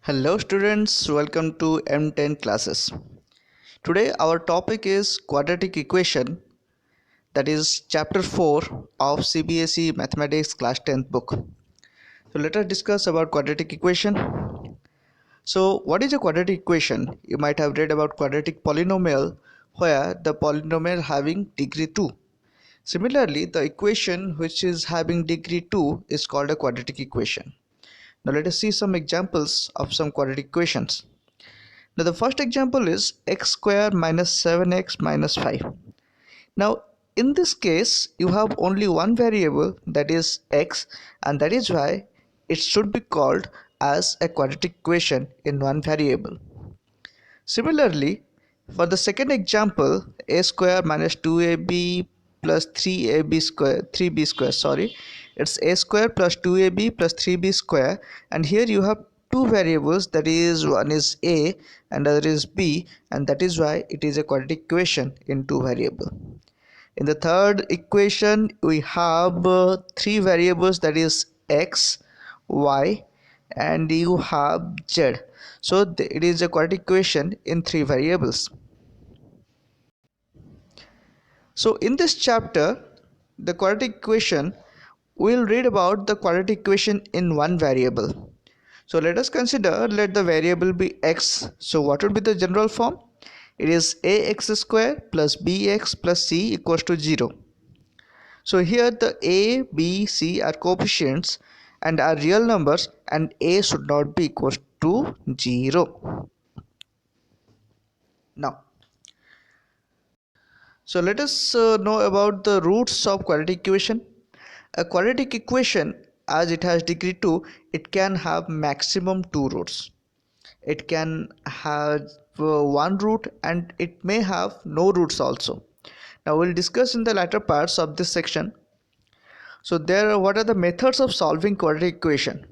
Hello students, welcome to M10 classes. Today our topic is quadratic equation, that is chapter 4 of CBSE Mathematics class 10th book. So let us discuss about quadratic equation. So what is a quadratic equation? You might have read about quadratic polynomial where the polynomial having degree 2. Similarly, the equation which is having degree 2 is called a quadratic equation. Now let us see some examples of some quadratic equations. Now the first example is x square minus 7x minus 5. Now in this case you have only one variable, that is x, and that is why it should be called as a quadratic equation in one variable. Similarly, for the second example, a square minus 2ab plus 3b square, it's a square plus 2ab plus 3b square, and here you have two variables, that is one is a and other is b, and that is why it is a quadratic equation in two variable. In the third equation we have three variables, that is x, y, and you have z. So it is a quadratic equation in three variables. So in this chapter, the quadratic equation, we will read about the quadratic equation in one variable. So let us consider, let the variable be x. So what would be the general form? It is ax square plus bx plus c equals to 0. So here the a, b, c are coefficients and are real numbers, and a should not be equals to 0. Now, so let us know about the roots of quadratic equation. A quadratic equation, as it has degree 2, it can have maximum two roots. It can have one root, and it may have no roots also. Now we'll discuss in the latter parts of this section. So what are the methods of solving quadratic equation?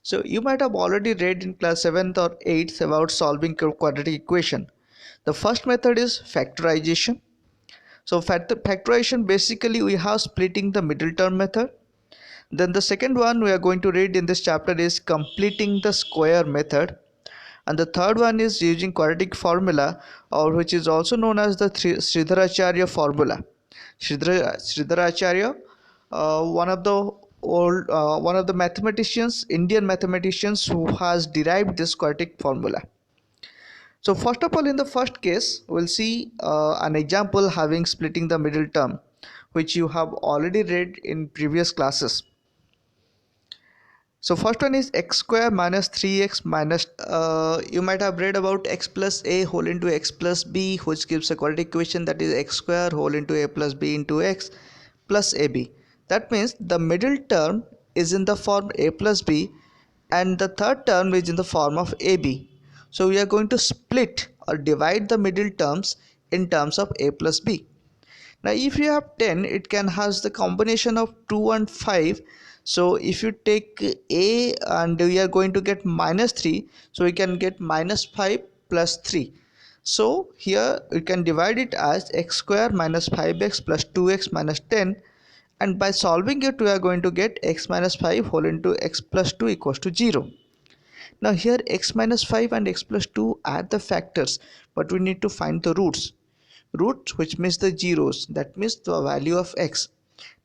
So you might have already read in class 7th or 8th about solving quadratic equation. The first method is factorization. So factorization, basically we have splitting the middle term method. Then the second one we are going to read in this chapter is completing the square method. And the third one is using quadratic formula, or which is also known as the Sridharacharya formula. Sridharacharya, one of the mathematicians, Indian mathematicians, who has derived this quadratic formula. So first of all, in the first case, we'll see an example having splitting the middle term, which you have already read in previous classes. So first one is x square minus 3x minus, you might have read about x plus a whole into x plus b, which gives a quadratic equation, that is x square whole into a plus b into x plus ab. That means the middle term is in the form a plus b and the third term is in the form of ab. So we are going to split or divide the middle terms in terms of a plus b. Now if you have 10, it can has the combination of 2 and 5. So if you take a and we are going to get minus 3, so we can get minus 5 plus 3. So here we can divide it as x square minus 5x plus 2x minus 10, and by solving it we are going to get x minus 5 whole into x plus 2 equals to 0. Now here x minus 5 and x plus 2 are the factors, but we need to find the roots, which means the zeros, that means the value of x.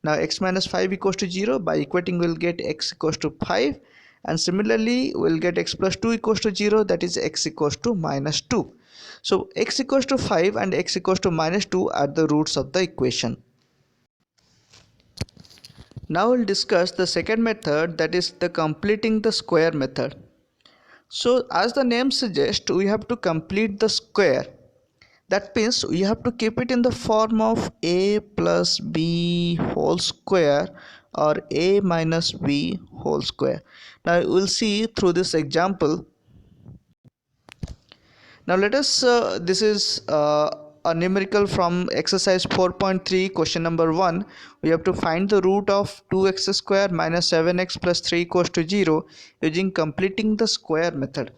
Now x minus 5 equals to 0, by equating we'll get x equals to 5, and similarly we'll get x plus 2 equals to 0, that is x equals to minus 2. So x equals to 5 and x equals to minus 2 are the roots of the equation. Now we'll discuss the second method, that is the completing the square method. So as the name suggests, we have to complete the square. That means we have to keep it in the form of a plus b whole square or a minus b whole square. Now we'll see through this example. Now let us, this is a numerical from exercise 4.3, question number 1. We have to find the root of 2x square minus 7x plus 3 equals to 0 using completing the square method.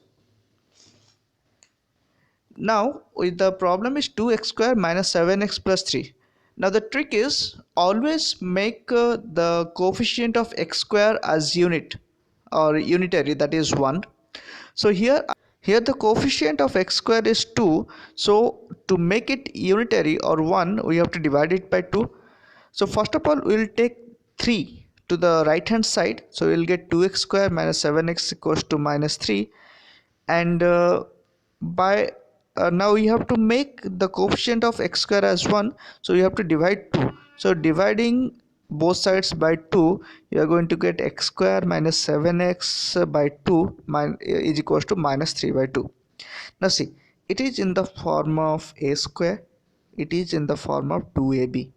Now the problem is 2x square minus 7x plus 3. Now the trick is always make the coefficient of x square as unit or unitary, that is 1. So here the coefficient of x square is 2. So to make it unitary or 1, we have to divide it by 2. So first of all, we will take 3 to the right hand side. So we will get 2x square minus 7x equals to minus 3. And by now you have to make the coefficient of x square as 1. So you have to divide 2. So dividing both sides by 2, you are going to get x square minus 7x by 2 is equals to minus 3 by 2. Now see, it is in the form of a square, it is in the form of 2ab.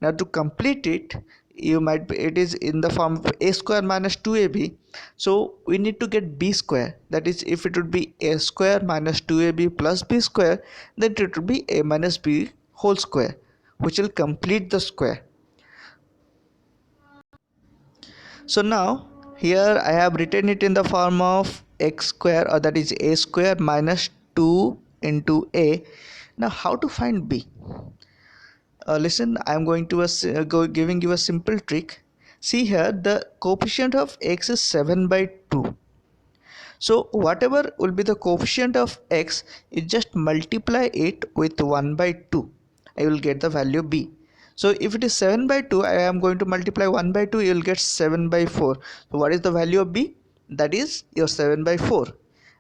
Now to complete it, it is in the form of a square minus 2ab. So we need to get b square. That is, if it would be a square minus 2ab plus b square, then it would be a minus b whole square, which will complete the square. So now here I have written it in the form of x square, or that is a square minus 2 into a. Now how to find b? Listen, I am going to giving you a simple trick. See here, the coefficient of x is 7 by 2. So whatever will be the coefficient of x, you just multiply it with 1 by 2. I will get the value b. So if it is 7 by 2, I am going to multiply 1 by 2, you will get 7 by 4. So what is the value of b? That is your 7 by 4.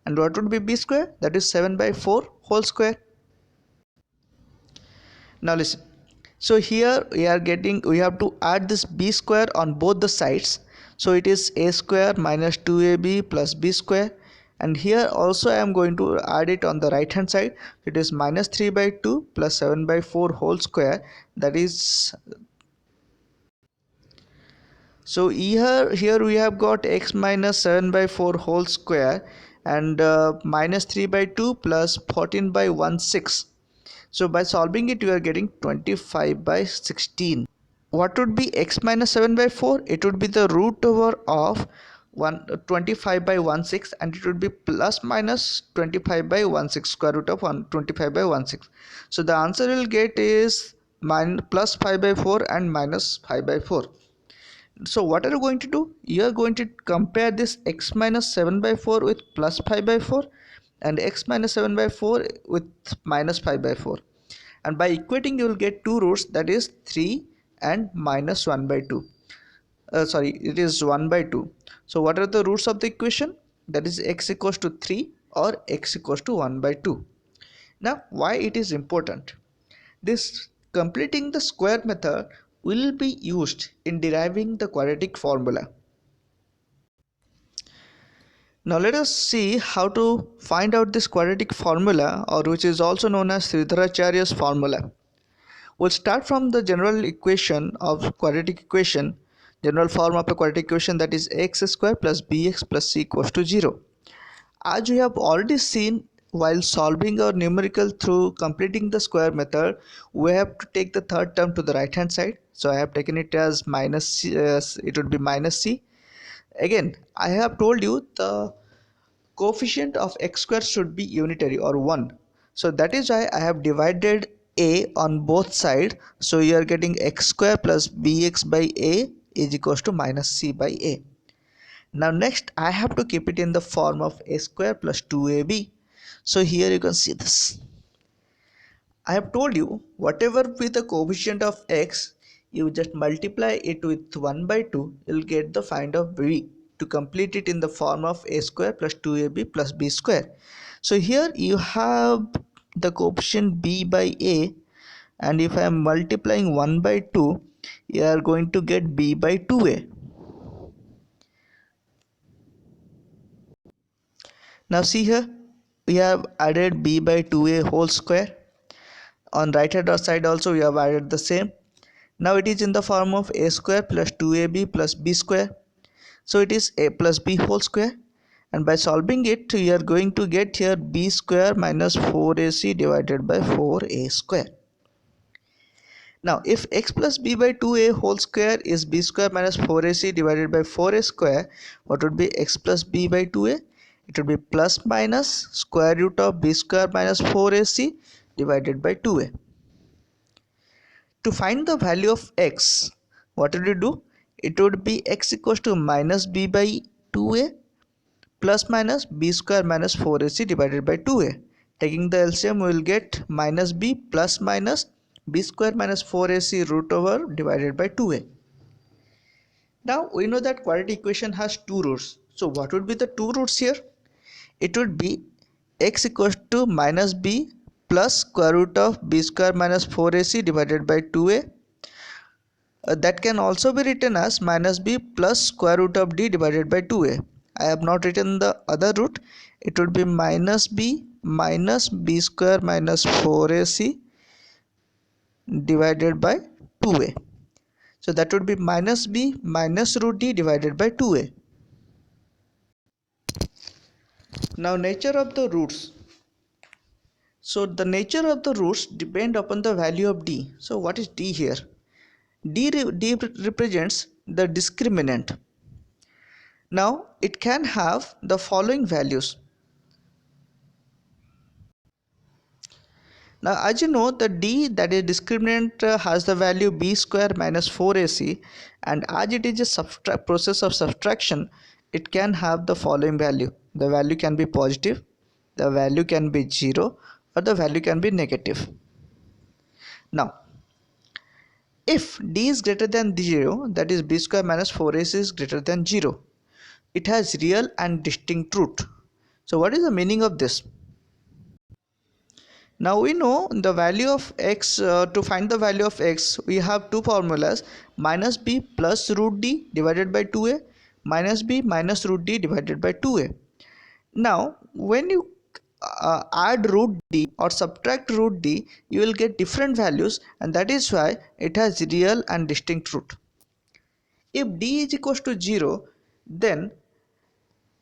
And what would be b square? That is 7 by 4 whole square. Now listen, so here we have to add this b square on both the sides. So it is a square minus 2ab plus b square, and here also I am going to add it on the right hand side. It is minus 3 by 2 plus 7 by 4 whole square. That is, so here we have got x minus 7 by 4 whole square, and minus 3 by 2 plus 14 by 1 6. So by solving it, you are getting 25 by 16. What would be x minus 7 by 4? It would be the root over of 25 by 1 6, and it would be plus minus 25 by 1 6, square root of 25 by 1 6. So the answer we'll get is plus 5 by 4 and minus 5 by 4. So what are you going to do? You are going to compare this x minus 7 by 4 with plus 5 by 4, and x minus 7 by 4 with minus 5 by 4. And by equating, you will get two roots, that is 3 and minus 1 by 2. It is 1 by 2. So what are the roots of the equation? That is x equals to 3 or x equals to 1 by 2. Now why it is important? This completing the square method will be used in deriving the quadratic formula. Now let us see how to find out this quadratic formula, or which is also known as Sridharacharya's formula. We'll start from the general equation of quadratic equation, general form of a quadratic equation, that is x square plus bx plus c equals to 0. As we have already seen, while solving our numerical through completing the square method, we have to take the third term to the right hand side. So I have taken it as minus c, it would be minus c. Again, I have told you the coefficient of x square should be unitary or 1. So that is why I have divided a on both sides. So you are getting x square plus bx by a is equals to minus c by a. Now next I have to keep it in the form of a square plus 2ab. So here you can see this. I have told you whatever with the coefficient of x, you just multiply it with 1 by 2, you'll get the find of b, to complete it in the form of a square plus 2ab plus b square. So here you have the coefficient b by a, and if I am multiplying 1 by 2, you are going to get b by 2a. Now see here, we have added b by 2a whole square. On right hand side also we have added the same. Now it is in the form of a square plus 2ab plus b square. So it is a plus b whole square, and by solving it you are going to get here b square minus 4ac divided by 4a square. Now if x plus b by 2a whole square is b square minus 4ac divided by 4a square, what would be x plus b by 2a? It would be plus minus square root of b square minus 4ac divided by 2a. To find the value of x, what would you do? It would be x equals to minus b by 2a plus minus b square minus 4ac divided by 2a. Taking the LCM, we will get minus b plus minus b square minus 4ac root over divided by 2a. Now we know that quadratic equation has two roots. So what would be the two roots here? It would be x equals to minus b plus square root of b square minus 4ac divided by 2a. That can also be written as minus b plus square root of d divided by 2a. I have not written the other root. It would be minus b square minus 4ac divided by 2a. So that would be minus b minus root d divided by 2a. Now nature of the roots. So the nature of the roots depend upon the value of d. So what is d here? D represents the discriminant. Now it can have the following values. Now as you know, the d, that is discriminant, has the value b square minus 4ac, and as it is a process of subtraction, it can have the following value. The value can be positive, the value can be 0, or the value can be negative. Now if d is greater than 0, that is b square minus 4ac is greater than 0, it has real and distinct root. So what is the meaning of this? Now we know the value of x. To find the value of x, we have two formulas: minus b plus root d divided by 2a, minus b minus root d divided by 2a. Now when you add root d or subtract root d, you will get different values, and that is why it has real and distinct root. If d is equals to 0, then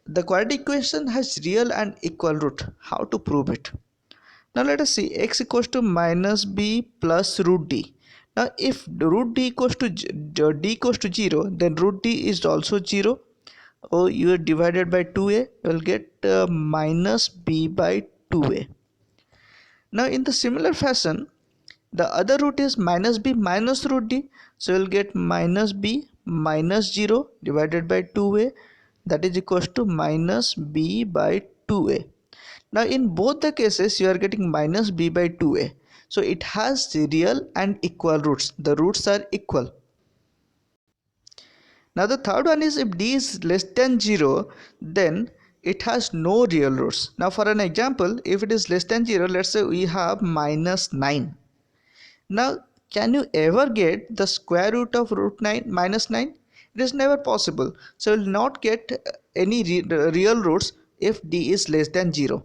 the quadratic equation has real and equal root. How to prove it? Now let us see, x equals to minus b plus root d. Now if root d equals to d equals to 0, then root d is also 0. Oh, you are divided by 2a, you will get minus b by 2a. Now in the similar fashion, the other root is minus b minus root d, so you will get minus b minus 0 divided by 2a, that is equals to minus b by 2a. Now in both the cases you are getting minus b by 2a, so it has the real and equal roots. The roots are equal. Now the third one is, if d is less than 0, then it has no real roots. Now for an example, if it is less than 0, let's say we have minus 9. Now can you ever get the square root of root 9 minus 9? It is never possible. So you will not get any real roots if d is less than 0.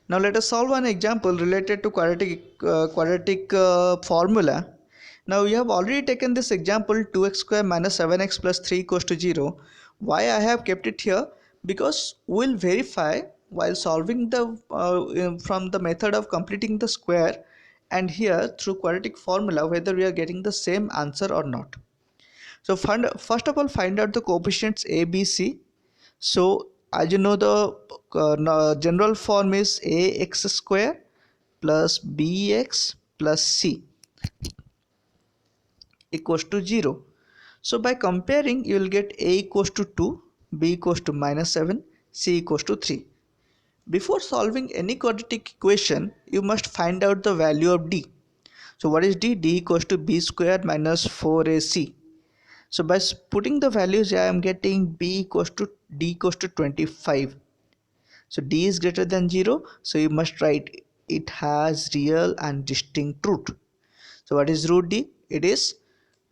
Now let us solve an example related to quadratic formula. Now we have already taken this example, 2x square minus 7x plus 3 equals to 0. Why I have kept it here? Because we will verify while solving from the method of completing the square and here through quadratic formula whether we are getting the same answer or not. So first of all, find out the coefficients a, b, c. So as you know, the general form is ax square plus bx plus c equals to 0. So by comparing, you will get a equals to 2, b equals to minus 7, c equals to 3. Before solving any quadratic equation, you must find out the value of d. So what is d? D equals to b square minus 4ac. So by putting the values, I am getting b equals to d equals to 25. So d is greater than 0, so you must write it has real and distinct root. So what is root d? It is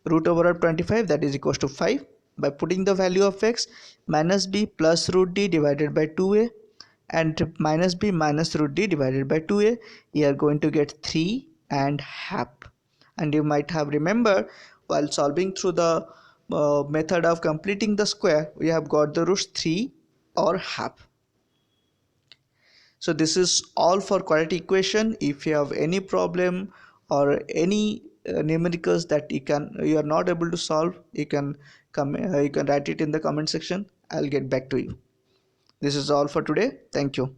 root over of 25, that is equals to 5. By putting the value of x, minus b plus root d divided by 2a and minus b minus root d divided by 2a, you are going to get 3 and half. And you might have remembered, while solving through the method of completing the square, we have got the roots 3 or half. So this is all for quadratic equation. If you have any problem or any numericals that you are not able to solve, you can write it in the comment section. I'll get back to you. This is all for today. Thank you.